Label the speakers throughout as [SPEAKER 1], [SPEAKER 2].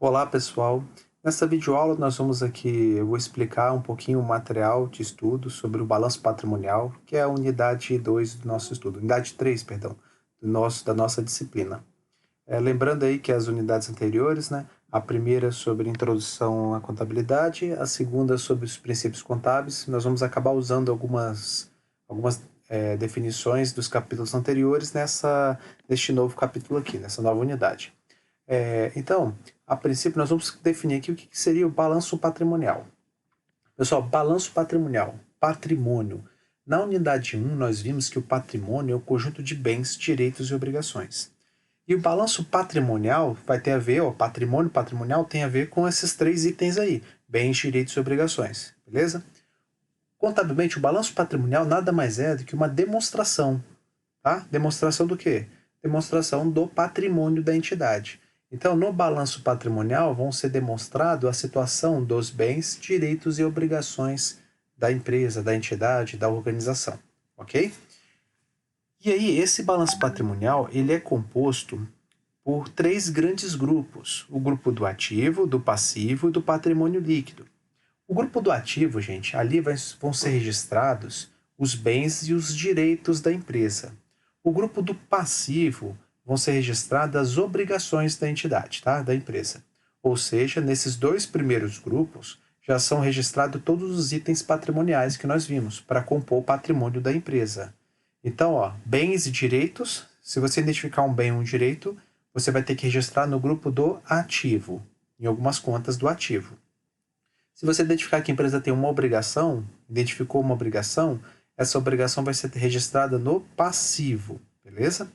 [SPEAKER 1] Olá pessoal, nessa videoaula eu vou explicar um pouquinho o material de estudo sobre o balanço patrimonial, que é a unidade 2 do nosso estudo, unidade 3, perdão, da nossa disciplina. Lembrando aí que as unidades anteriores, né, a primeira sobre introdução à contabilidade, a segunda sobre os princípios contábeis, nós vamos acabar usando algumas definições dos capítulos anteriores neste novo capítulo aqui, nessa nova unidade. Então, a princípio, nós vamos definir aqui o que seria o balanço patrimonial. Pessoal, balanço patrimonial, patrimônio. Na unidade 1, nós vimos que o patrimônio é o conjunto de bens, direitos e obrigações. E o balanço patrimonial vai ter a ver, o patrimônio patrimonial tem a ver com esses três itens aí, bens, direitos e obrigações, beleza? Contabilmente, o balanço patrimonial nada mais é do que uma demonstração, tá? Demonstração do quê? Demonstração do patrimônio da entidade. Então, no balanço patrimonial vão ser demonstrados a situação dos bens, direitos e obrigações da empresa, da entidade, da organização, ok? E aí, esse balanço patrimonial ele é composto por três grandes grupos: o grupo do ativo, do passivo e do patrimônio líquido. O grupo do ativo, gente, vão ser registrados os bens e os direitos da empresa. O grupo do passivo vão ser registradas as obrigações da entidade, tá? Da empresa. Ou seja, nesses dois primeiros grupos já são registrados todos os itens patrimoniais que nós vimos para compor o patrimônio da empresa. Então, bens e direitos, se você identificar um bem ou um direito, você vai ter que registrar no grupo do ativo, em algumas contas do ativo. Se você identificar que a empresa tem uma obrigação, identificou uma obrigação, essa obrigação vai ser registrada no passivo, beleza?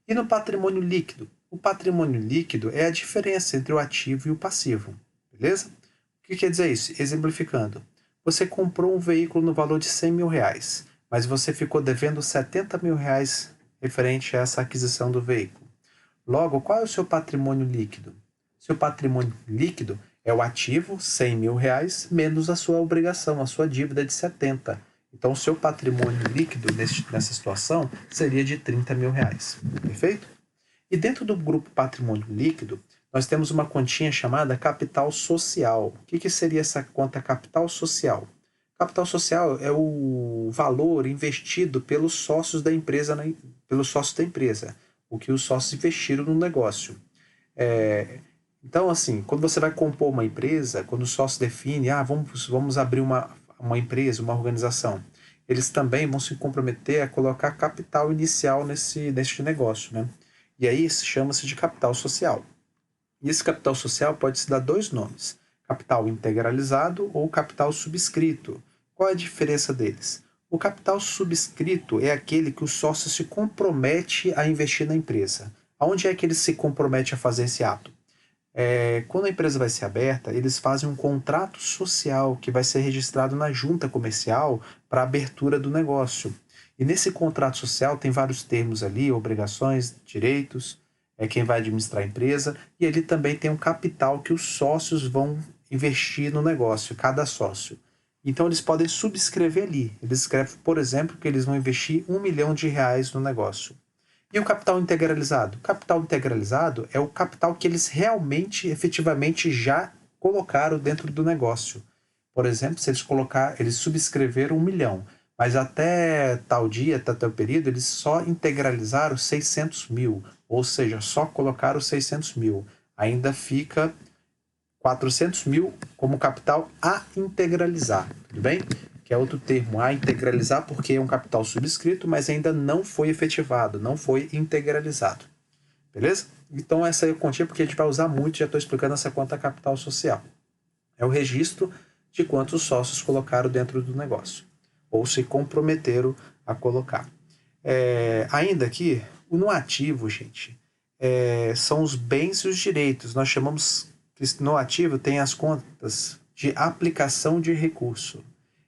[SPEAKER 1] E no patrimônio líquido? O patrimônio líquido é a diferença entre o ativo e o passivo, beleza? O que quer dizer isso? Exemplificando, você comprou um veículo no valor de 100 mil reais, mas você ficou devendo 70 mil reais referente a essa aquisição do veículo. Logo, qual é o seu patrimônio líquido? Seu patrimônio líquido é o ativo, 100 mil reais, menos a sua obrigação, a sua dívida de 70. Então, o seu patrimônio líquido nessa situação seria de 30 mil reais. Perfeito? E dentro do grupo patrimônio líquido, nós temos uma continha chamada capital social. O que seria essa conta capital social? Capital social é o valor investido pelos sócios da empresa, o que os sócios investiram no negócio. Então, assim, quando você vai compor uma empresa, quando o sócio define, vamos abrir uma empresa, uma organização, eles também vão se comprometer a colocar capital inicial neste negócio, né? E aí chama-se de capital social. E esse capital social pode se dar dois nomes: capital integralizado ou capital subscrito. Qual é a diferença deles? O capital subscrito é aquele que o sócio se compromete a investir na empresa. Aonde é que ele se compromete a fazer esse ato? Quando a empresa vai ser aberta, eles fazem um contrato social que vai ser registrado na junta comercial para a abertura do negócio. E nesse contrato social tem vários termos ali, obrigações, direitos, quem vai administrar a empresa, e ele também tem um capital que os sócios vão investir no negócio, cada sócio. Então eles podem subscrever ali. Eles escrevem, por exemplo, que eles vão investir R$ 1 milhão no negócio. E o capital integralizado? O capital integralizado é o capital que eles realmente, efetivamente, já colocaram dentro do negócio. Por exemplo, se eles subscreveram 1 milhão, mas até tal dia, até tal período, eles só integralizaram 600 mil, ou seja, só colocaram 600 mil. Ainda fica 400 mil como capital a integralizar, tudo bem? Que é outro termo, a integralizar, porque é um capital subscrito, mas ainda não foi efetivado, não foi integralizado. Beleza? Então essa é a continha, porque a gente vai usar muito, já estou explicando essa conta capital social. É o registro de quantos sócios colocaram dentro do negócio, ou se comprometeram a colocar. Ainda aqui, no ativo, gente, são os bens e os direitos. Nós chamamos que no ativo tem as contas de aplicação de recurso.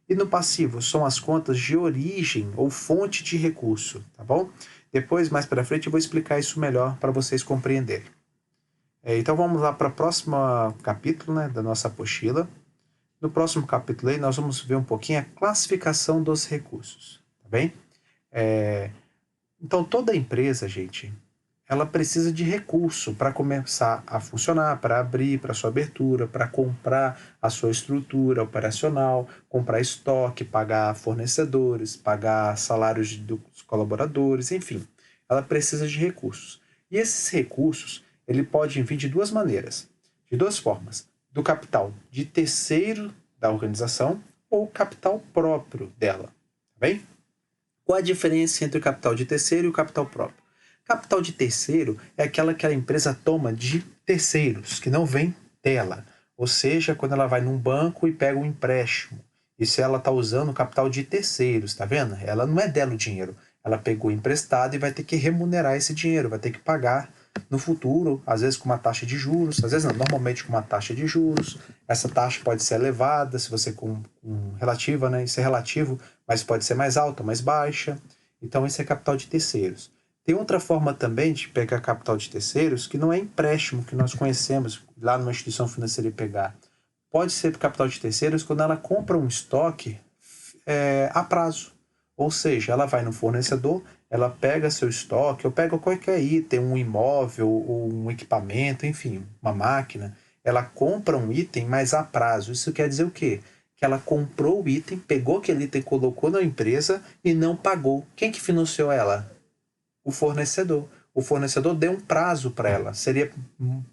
[SPEAKER 1] E no passivo são as contas de origem ou fonte de recurso, tá bom? Depois, mais para frente, eu vou explicar isso melhor para vocês compreenderem. Então vamos lá para o próximo capítulo, né, da nossa apostila. No próximo capítulo aí nós vamos ver um pouquinho a classificação dos recursos, tá bem? Então toda empresa, gente, ela precisa de recurso para começar a funcionar, para abrir, para sua abertura, para comprar a sua estrutura operacional, comprar estoque, pagar fornecedores, pagar salários dos colaboradores, enfim. Ela precisa de recursos. E esses recursos, ele pode vir de duas maneiras, de duas formas. Do capital de terceiro da organização ou capital próprio dela. Tá bem? Qual a diferença entre o capital de terceiro e o capital próprio? Capital de terceiro é aquela que a empresa toma de terceiros, que não vem dela. Ou seja, quando ela vai num banco e pega um empréstimo. Isso ela está usando o capital de terceiros, tá vendo? Ela não é dela o dinheiro. Ela pegou emprestado e vai ter que remunerar esse dinheiro, vai ter que pagar no futuro, às vezes com uma taxa de juros, às vezes não, normalmente com uma taxa de juros. Essa taxa pode ser elevada, se você com relativa, né? Isso é relativo, mas pode ser mais alta, mais baixa. Então, esse é capital de terceiros. Tem outra forma também de pegar capital de terceiros que não é empréstimo, que nós conhecemos lá numa instituição financeira e pegar. Pode ser capital de terceiros quando ela compra um estoque a prazo. Ou seja, ela vai no fornecedor, ela pega seu estoque, ou pega qualquer item, um imóvel, ou um equipamento, enfim, uma máquina. Ela compra um item, mas a prazo. Isso quer dizer o quê? Que ela comprou o item, pegou aquele item, colocou na empresa e não pagou. Quem que financiou ela? O fornecedor. O fornecedor deu um prazo para ela. Seria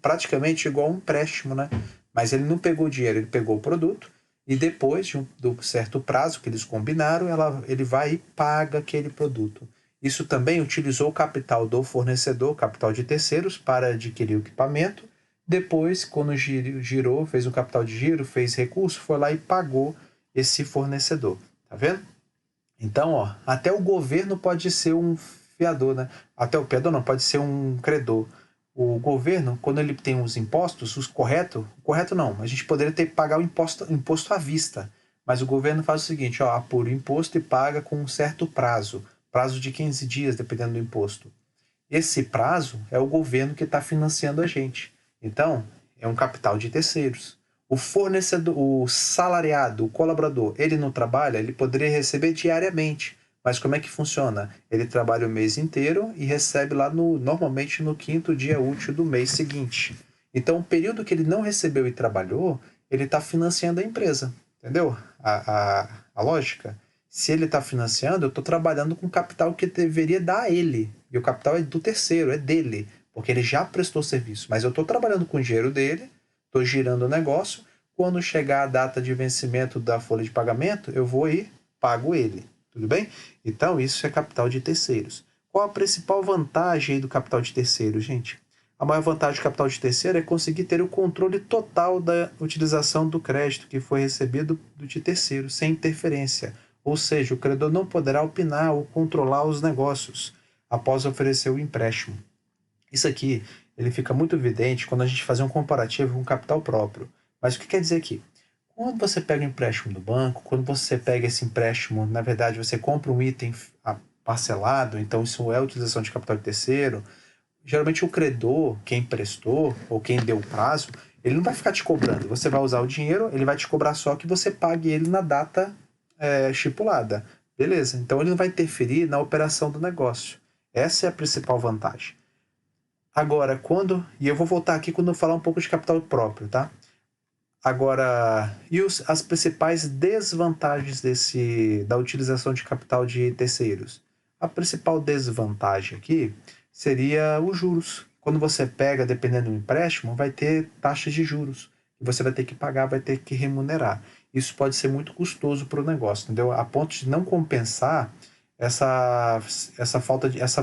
[SPEAKER 1] praticamente igual a um empréstimo, né? Mas ele não pegou o dinheiro, ele pegou o produto e depois de um certo prazo que eles combinaram, ele vai e paga aquele produto. Isso também utilizou o capital do fornecedor, capital de terceiros, para adquirir o equipamento. Depois, quando girou, fez um capital de giro, fez recurso, foi lá e pagou esse fornecedor. Tá vendo? Então, ó, até o governo pode ser um fiador, né? Até o fiador não, pode ser um credor. O governo, quando ele tem os impostos, correto não, a gente poderia ter que pagar o imposto à vista. Mas o governo faz o seguinte, ó, apura o imposto e paga com um certo prazo de 15 dias, dependendo do imposto. Esse prazo é o governo que está financiando a gente. Então, é um capital de terceiros. O fornecedor, o salariado, o colaborador, ele não trabalha, ele poderia receber diariamente. Mas como é que funciona? Ele trabalha o mês inteiro e recebe lá normalmente no quinto dia útil do mês seguinte. Então, o período que ele não recebeu e trabalhou, ele está financiando a empresa. Entendeu? A lógica? Se ele está financiando, eu estou trabalhando com capital que deveria dar a ele. E o capital é do terceiro, é dele, porque ele já prestou serviço. Mas eu estou trabalhando com o dinheiro dele, estou girando o negócio. Quando chegar a data de vencimento da folha de pagamento, eu vou e pago ele. Tudo bem? Então, isso é capital de terceiros. Qual a principal vantagem aí do capital de terceiros, gente? A maior vantagem do capital de terceiro é conseguir ter o controle total da utilização do crédito que foi recebido de terceiro, sem interferência. Ou seja, o credor não poderá opinar ou controlar os negócios após oferecer o empréstimo. Isso aqui ele fica muito evidente quando a gente faz um comparativo com capital próprio. Mas o que quer dizer aqui? Quando você pega um empréstimo do banco, quando você pega esse empréstimo, na verdade você compra um item parcelado, então isso é a utilização de capital de terceiro. Geralmente o credor, quem prestou ou quem deu o prazo, ele não vai ficar te cobrando. Você vai usar o dinheiro, ele vai te cobrar só que você pague ele na data estipulada. Beleza, então ele não vai interferir na operação do negócio. Essa é a principal vantagem. Agora, e eu vou voltar aqui quando eu falar um pouco de capital próprio, tá? Agora, as principais desvantagens da utilização de capital de terceiros? A principal desvantagem aqui seria os juros. Quando você pega, dependendo do empréstimo, vai ter taxas de juros. E você vai ter que pagar, vai ter que remunerar. Isso pode ser muito custoso para o negócio, entendeu? A ponto de não compensar essa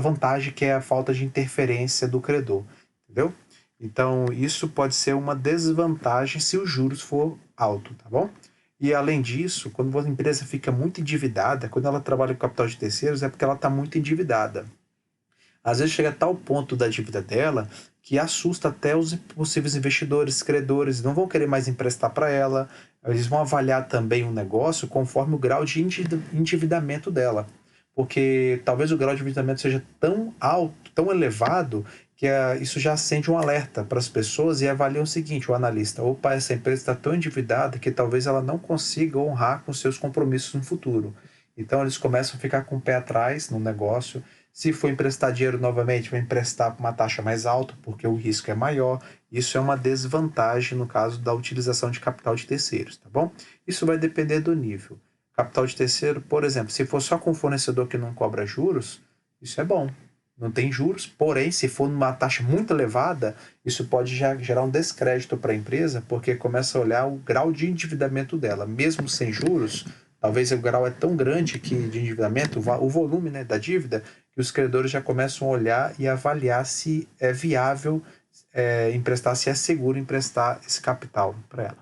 [SPEAKER 1] vantagem que é a falta de interferência do credor, entendeu? Então, isso pode ser uma desvantagem se os juros for alto, tá bom? E além disso, quando a empresa fica muito endividada, quando ela trabalha com capital de terceiros, é porque ela está muito endividada. Às vezes chega a tal ponto da dívida dela que assusta até os possíveis investidores, credores, não vão querer mais emprestar para ela, eles vão avaliar também o negócio conforme o grau de endividamento dela. Porque talvez o grau de endividamento seja tão alto, tão elevado, que isso já acende um alerta para as pessoas e avalia o seguinte, o analista, opa, essa empresa está tão endividada que talvez ela não consiga honrar com seus compromissos no futuro. Então eles começam a ficar com o pé atrás no negócio, Se for emprestar dinheiro novamente, vai emprestar com uma taxa mais alta, porque o risco é maior. Isso é uma desvantagem no caso da utilização de capital de terceiros, tá bom? Isso vai depender do nível. Capital de terceiro, por exemplo, se for só com fornecedor que não cobra juros, isso é bom. Não tem juros, porém, se for numa taxa muito elevada, isso pode já gerar um descrédito para a empresa, porque começa a olhar o grau de endividamento dela. Mesmo sem juros, talvez o grau é tão grande que de endividamento, o volume, né, da dívida, que os credores já começam a olhar e avaliar se é viável emprestar, se é seguro emprestar esse capital para ela.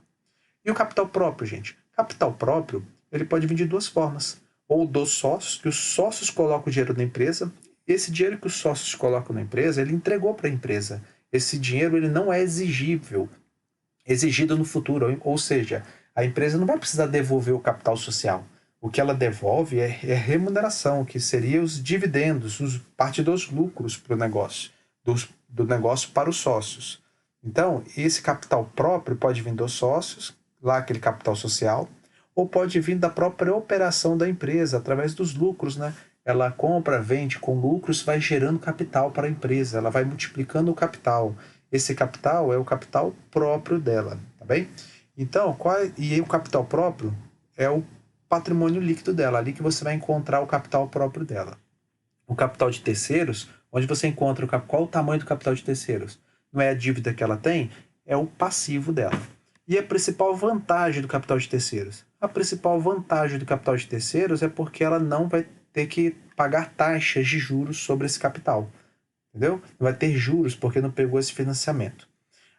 [SPEAKER 1] E o capital próprio, gente? Capital próprio, ele pode vir de duas formas. Ou dos sócios, que os sócios colocam o dinheiro na empresa. Esse dinheiro que os sócios colocam na empresa, ele entregou para a empresa. Esse dinheiro ele não é exigido no futuro. Ou seja, a empresa não vai precisar devolver o capital social. O que ela devolve é remuneração, que seria os dividendos, parte dos lucros para o negócio, do negócio para os sócios. Então, esse capital próprio pode vir dos sócios, lá aquele capital social, ou pode vir da própria operação da empresa, através dos lucros, né? Ela compra, vende com lucros, vai gerando capital para a empresa, ela vai multiplicando o capital. Esse capital é o capital próprio dela, tá bem? Então, e aí o capital próprio é o patrimônio líquido dela, ali que você vai encontrar o capital próprio dela. O capital de terceiros, onde você encontra qual o tamanho do capital de terceiros? Não é a dívida que ela tem, é o passivo dela. E a principal vantagem do capital de terceiros? A principal vantagem do capital de terceiros é porque ela não vai ter que pagar taxas de juros sobre esse capital. Entendeu? Não vai ter juros porque não pegou esse financiamento.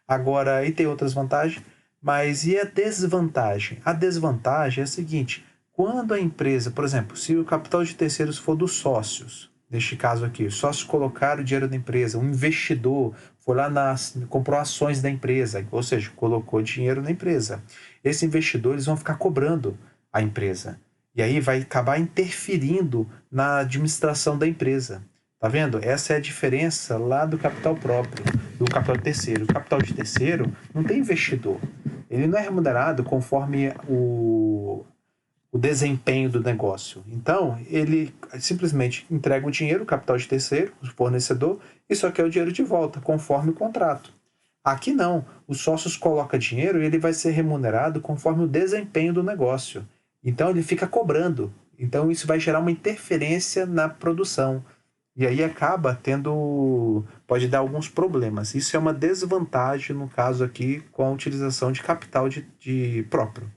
[SPEAKER 1] Agora, aí tem outras vantagens, mas e a desvantagem? A desvantagem é a seguinte: quando a empresa, por exemplo, se o capital de terceiros for dos sócios, neste caso aqui, os sócios colocaram o dinheiro da empresa, um investidor foi lá, comprou ações da empresa, ou seja, colocou dinheiro na empresa. Esses investidores vão ficar cobrando a empresa. E aí vai acabar interferindo na administração da empresa. Tá vendo? Essa é a diferença lá do capital próprio, do capital de terceiro. O capital de terceiro não tem investidor. Ele não é remunerado conforme o desempenho do negócio. Então, ele simplesmente entrega o dinheiro, o capital de terceiro, o fornecedor, e só quer o dinheiro de volta, conforme o contrato. Aqui não. Os sócios colocam dinheiro e ele vai ser remunerado conforme o desempenho do negócio. Então, ele fica cobrando. Então, isso vai gerar uma interferência na produção. E aí acaba pode dar alguns problemas. Isso é uma desvantagem, no caso aqui, com a utilização de capital de próprio.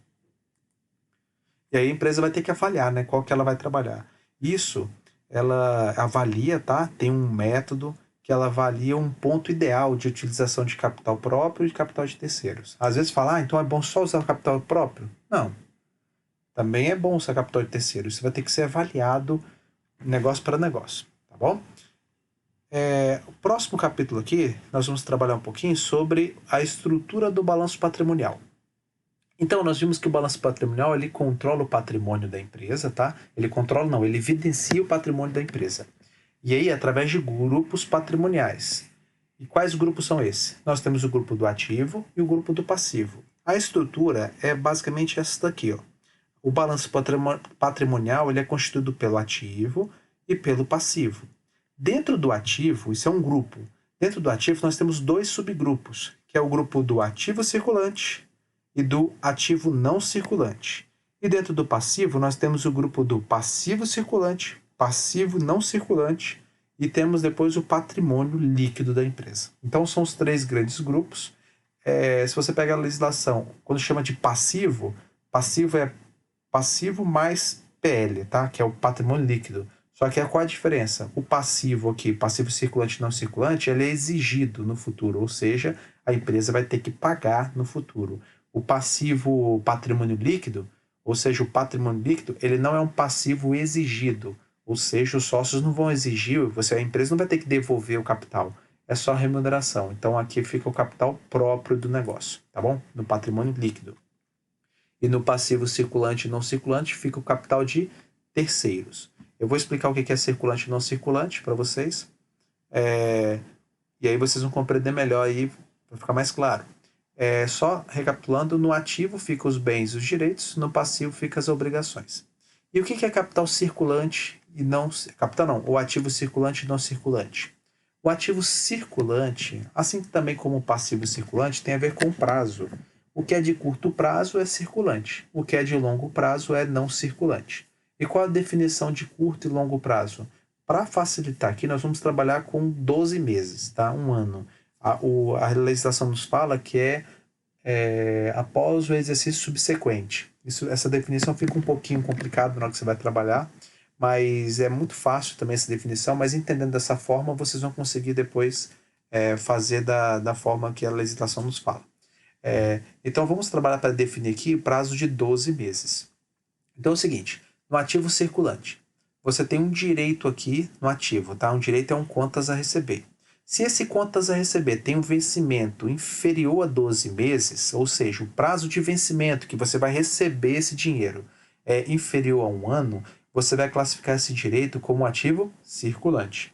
[SPEAKER 1] E aí a empresa vai ter que avaliar, né, qual que ela vai trabalhar. Isso, ela avalia, tá? Tem um método que ela avalia um ponto ideal de utilização de capital próprio e de capital de terceiros. Às vezes fala, então é bom só usar o capital próprio? Não. Também é bom usar capital de terceiro. Isso vai ter que ser avaliado negócio para negócio, tá bom? O próximo capítulo aqui, nós vamos trabalhar um pouquinho sobre a estrutura do balanço patrimonial. Então, nós vimos que o balanço patrimonial, ele controla o patrimônio da empresa, tá? Ele evidencia o patrimônio da empresa. E aí, através de grupos patrimoniais. E quais grupos são esses? Nós temos o grupo do ativo e o grupo do passivo. A estrutura é basicamente essa daqui, ó. O balanço patrimonial, ele é constituído pelo ativo e pelo passivo. Dentro do ativo, isso é um grupo. Dentro do ativo, nós temos dois subgrupos, que é o grupo do ativo circulante e do ativo não circulante. E dentro do passivo, nós temos o grupo do passivo circulante, passivo não circulante e temos depois o patrimônio líquido da empresa. Então, são os três grandes grupos. Se você pega a legislação, quando chama de passivo é passivo mais PL, tá? Que é o patrimônio líquido. Só que qual a diferença? O passivo aqui, passivo circulante e não circulante, ele é exigido no futuro, ou seja, a empresa vai ter que pagar no futuro. O passivo patrimônio líquido, ou seja, o patrimônio líquido, ele não é um passivo exigido, ou seja, os sócios não vão exigir, a empresa não vai ter que devolver o capital, é só remuneração. Então aqui fica o capital próprio do negócio, tá bom? No patrimônio líquido. E no passivo circulante e não circulante fica o capital de terceiros. Eu vou explicar o que é circulante e não circulante para vocês. E aí vocês vão compreender melhor aí, para ficar mais claro. Só recapitulando, no ativo ficam os bens e os direitos, no passivo ficam as obrigações. E o que é capital circulante e não... Capital não, o ativo circulante e não circulante. O ativo circulante, assim também como o passivo circulante, tem a ver com prazo. O que é de curto prazo é circulante, o que é de longo prazo é não circulante. E qual a definição de curto e longo prazo? Para facilitar aqui, nós vamos trabalhar com 12 meses, tá? Um ano. A legislação nos fala que após o exercício subsequente. Essa definição fica um pouquinho complicada na hora que você vai trabalhar, mas é muito fácil também essa definição, mas entendendo dessa forma, vocês vão conseguir depois fazer da forma que a legislação nos fala. Então, vamos trabalhar para definir aqui o prazo de 12 meses. Então, é o seguinte, no ativo circulante, você tem um direito aqui no ativo, tá? Um direito é um contas a receber. Se esse contas a receber tem um vencimento inferior a 12 meses, ou seja, o prazo de vencimento que você vai receber esse dinheiro é inferior a um ano, você vai classificar esse direito como ativo circulante.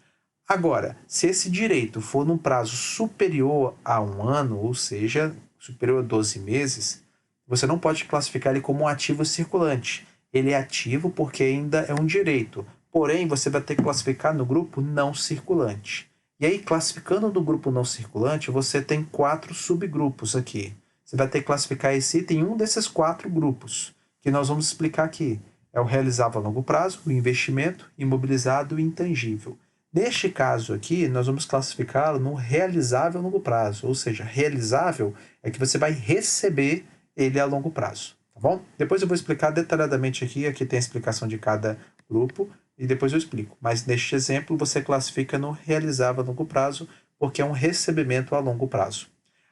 [SPEAKER 1] Agora, se esse direito for num prazo superior a um ano, ou seja, superior a 12 meses, você não pode classificar ele como um ativo circulante. Ele é ativo porque ainda é um direito, porém você vai ter que classificar no grupo não circulante. E aí, classificando no grupo não circulante, você tem 4 subgrupos aqui. Você vai ter que classificar esse item em um desses 4 grupos, que nós vamos explicar aqui. É o realizável a longo prazo, o investimento, imobilizado e intangível. Neste caso aqui, nós vamos classificá-lo no realizável a longo prazo, ou seja, realizável é que você vai receber ele a longo prazo, tá bom? Depois eu vou explicar detalhadamente aqui tem a explicação de cada grupo e depois eu explico. Mas neste exemplo você classifica no realizável a longo prazo porque é um recebimento a longo prazo.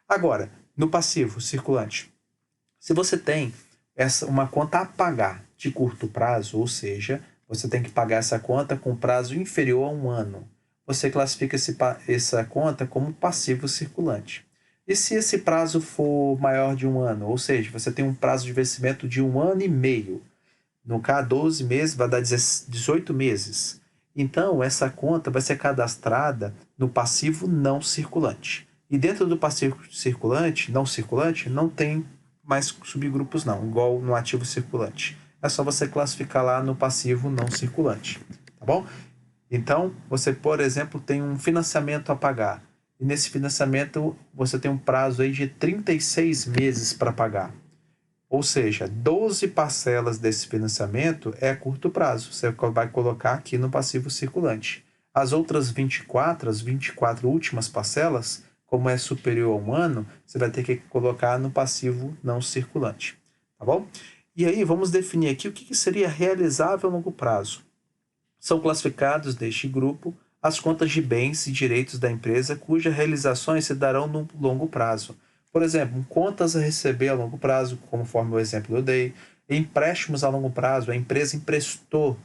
[SPEAKER 1] Agora, no passivo circulante, se você tem uma conta a pagar de curto prazo, ou seja, você tem que pagar essa conta com prazo inferior a um ano, você classifica essa conta como passivo circulante. E se esse prazo for maior de um ano, ou seja, você tem um prazo de vencimento de 1 ano e meio, no caso 12 meses vai dar 18 meses. Então, essa conta vai ser cadastrada no passivo não circulante. E dentro do passivo circulante, não tem mais subgrupos não, igual no ativo circulante. É só você classificar lá no passivo não circulante, tá bom? Então, você, por exemplo, tem um financiamento a pagar. E nesse financiamento, você tem um prazo aí de 36 meses para pagar. Ou seja, 12 parcelas desse financiamento é a curto prazo. Você vai colocar aqui no passivo circulante. As outras 24, as 24 últimas parcelas, como é superior a um ano, você vai ter que colocar no passivo não circulante. Tá bom? E aí, vamos definir aqui o que seria realizável a longo prazo. São classificados neste grupo as contas de bens e direitos da empresa cujas realizações se darão no longo prazo. Por exemplo, contas a receber a longo prazo, conforme o exemplo que eu dei. Empréstimos a longo prazo, a empresa emprestou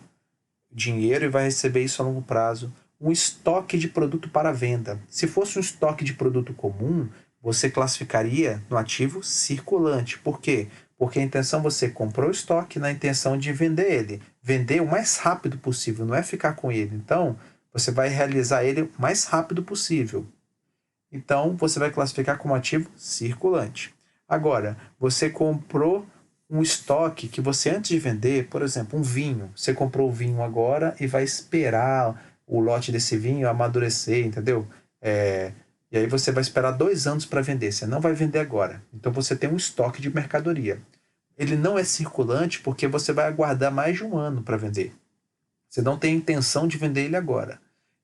[SPEAKER 1] dinheiro e vai receber isso a longo prazo. Um estoque de produto para venda. Se fosse um estoque de produto comum, você classificaria no ativo circulante. Por quê? Porque a intenção, você comprou o estoque na intenção de vender ele. Vender o mais rápido possível, não é ficar com ele. Então, você vai realizar ele o mais rápido possível. Então, você vai classificar como ativo circulante. Agora, você comprou um estoque que você, antes de vender, por exemplo, um vinho. Você comprou o vinho agora e vai esperar o lote desse vinho amadurecer, entendeu? E aí você vai esperar 2 anos para vender. Você não vai vender agora. Então, você tem um estoque de mercadoria. Ele não é circulante porque você vai aguardar mais de um ano para vender. Você não tem intenção de vender ele agora.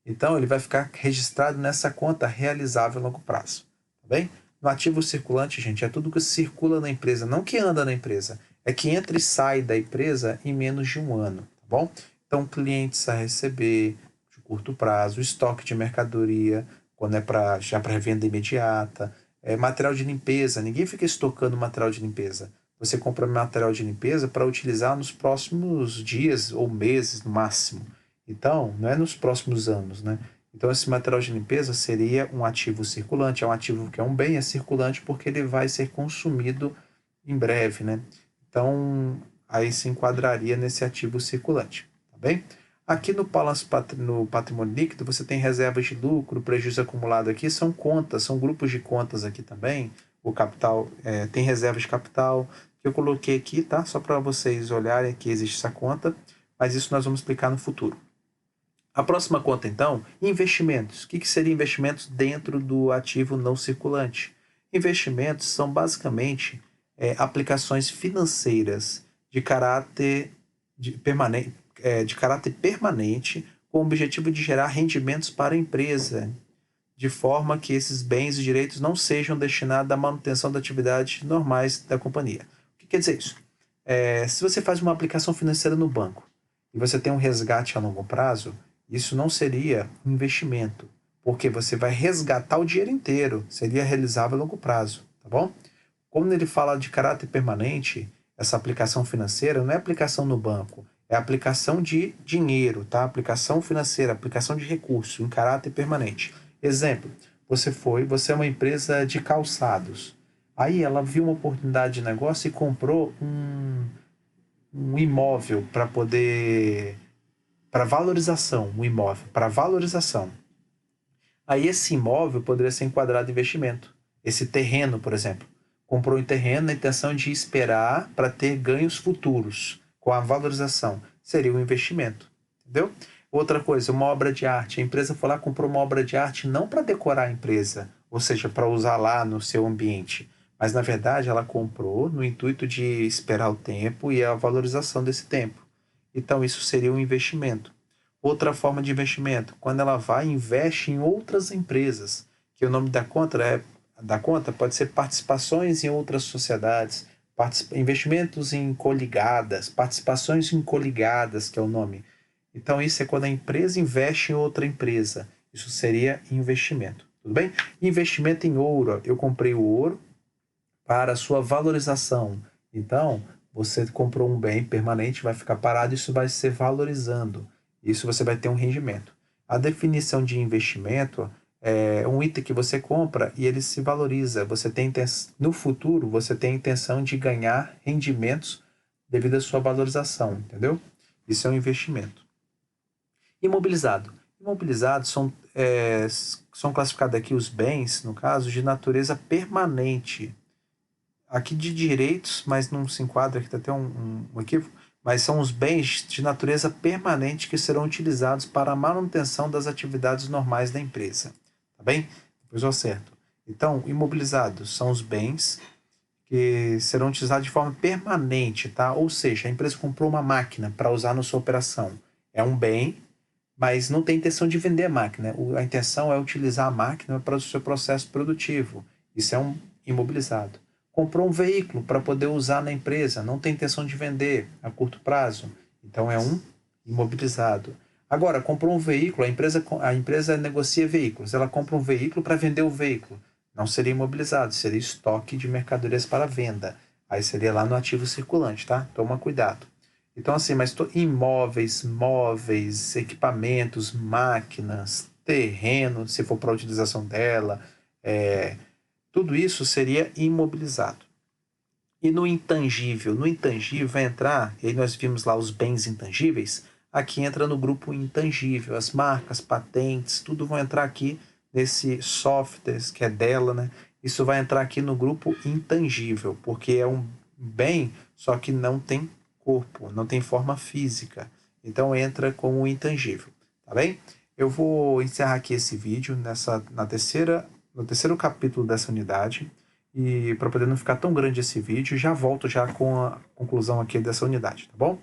[SPEAKER 1] Então, ele vai ficar registrado nessa conta realizável a longo prazo. Tá bem? No ativo circulante, gente, é tudo que circula na empresa, não que anda na empresa. É que entra e sai da empresa em menos de um ano. Tá bom? Então, clientes a receber de curto prazo, estoque de mercadoria, quando é já para venda imediata, material de limpeza. Ninguém fica estocando material de limpeza. Você compra material de limpeza para utilizar nos próximos dias ou meses no máximo. Então, não é nos próximos anos, né? Então, esse material de limpeza seria um ativo circulante. É um ativo que é um bem, é circulante porque ele vai ser consumido em breve, né? Então, aí se enquadraria nesse ativo circulante, tá bem? Aqui no patrimônio líquido, você tem reservas de lucro, prejuízo acumulado aqui, são contas, são grupos de contas aqui também. O capital, tem reservas de capital, que eu coloquei aqui, tá? Só para vocês olharem que existe essa conta, mas isso nós vamos explicar no futuro. A próxima conta, então, investimentos. O que seria investimentos dentro do ativo não circulante? Investimentos são basicamente aplicações financeiras de caráter permanente, com o objetivo de gerar rendimentos para a empresa, de forma que esses bens e direitos não sejam destinados à manutenção das atividades normais da companhia. O que quer dizer isso? Se você faz uma aplicação financeira no banco e você tem um resgate a longo prazo, isso não seria um investimento, porque você vai resgatar o dinheiro inteiro, seria realizável a longo prazo, tá bom? Quando ele fala de caráter permanente, essa aplicação financeira não é aplicação no banco, é aplicação de dinheiro, tá? Aplicação financeira, aplicação de recurso em caráter permanente. Exemplo, você é uma empresa de calçados. Aí ela viu uma oportunidade de negócio e comprou um imóvel para valorização, Aí esse imóvel poderia ser enquadrado em investimento. Esse terreno, por exemplo. Comprou um terreno na intenção de esperar para ter ganhos futuros com a valorização. Seria um investimento, entendeu? Outra coisa, uma obra de arte. A empresa foi lá e comprou uma obra de arte não para decorar a empresa, ou seja, para usar lá no seu ambiente, mas na verdade ela comprou no intuito de esperar o tempo e a valorização desse tempo. Então isso seria um investimento. Outra forma de investimento, quando ela vai e investe em outras empresas, que o nome da conta pode ser participações em outras sociedades, investimentos em coligadas, participações em coligadas, que é o nome. Então, isso é quando a empresa investe em outra empresa. Isso seria investimento. Tudo bem? Investimento em ouro. Eu comprei o ouro para a sua valorização. Então, você comprou um bem permanente, vai ficar parado, isso vai se valorizando. Isso você vai ter um rendimento. A definição de investimento é um item que você compra e ele se valoriza. No futuro, você tem a intenção de ganhar rendimentos devido à sua valorização, entendeu? Isso é um investimento. Imobilizado. Imobilizados são classificados aqui os bens, no caso, de natureza permanente. Aqui de direitos, mas não se enquadra, aqui está até um equívoco, mas são os bens de natureza permanente que serão utilizados para a manutenção das atividades normais da empresa. Tá bem? Depois eu acerto. Então, imobilizados são os bens que serão utilizados de forma permanente, tá? Ou seja, a empresa comprou uma máquina para usar na sua operação. É um bem, mas não tem intenção de vender a máquina. A intenção é utilizar a máquina para o seu processo produtivo. Isso é um imobilizado. Comprou um veículo para poder usar na empresa, não tem intenção de vender a curto prazo. Então é um imobilizado. Agora, comprou um veículo, a empresa negocia veículos, ela compra um veículo para vender o veículo. Não seria imobilizado, seria estoque de mercadorias para venda. Aí seria lá no ativo circulante, tá? Toma cuidado. Então, assim, mas imóveis, móveis, equipamentos, máquinas, terreno, se for para a utilização dela, tudo isso seria imobilizado. E no intangível? No intangível vai entrar, e aí nós vimos lá os bens intangíveis, aqui entra no grupo intangível, as marcas, patentes, tudo vão entrar aqui nesse softwares que é dela, né? Isso vai entrar aqui no grupo intangível, porque é um bem, só que não tem corpo, não tem forma física. Então entra como intangível, tá bem? Eu vou encerrar aqui esse vídeo no terceiro capítulo dessa unidade, e para poder não ficar tão grande esse vídeo, já volto já com a conclusão aqui dessa unidade, tá bom?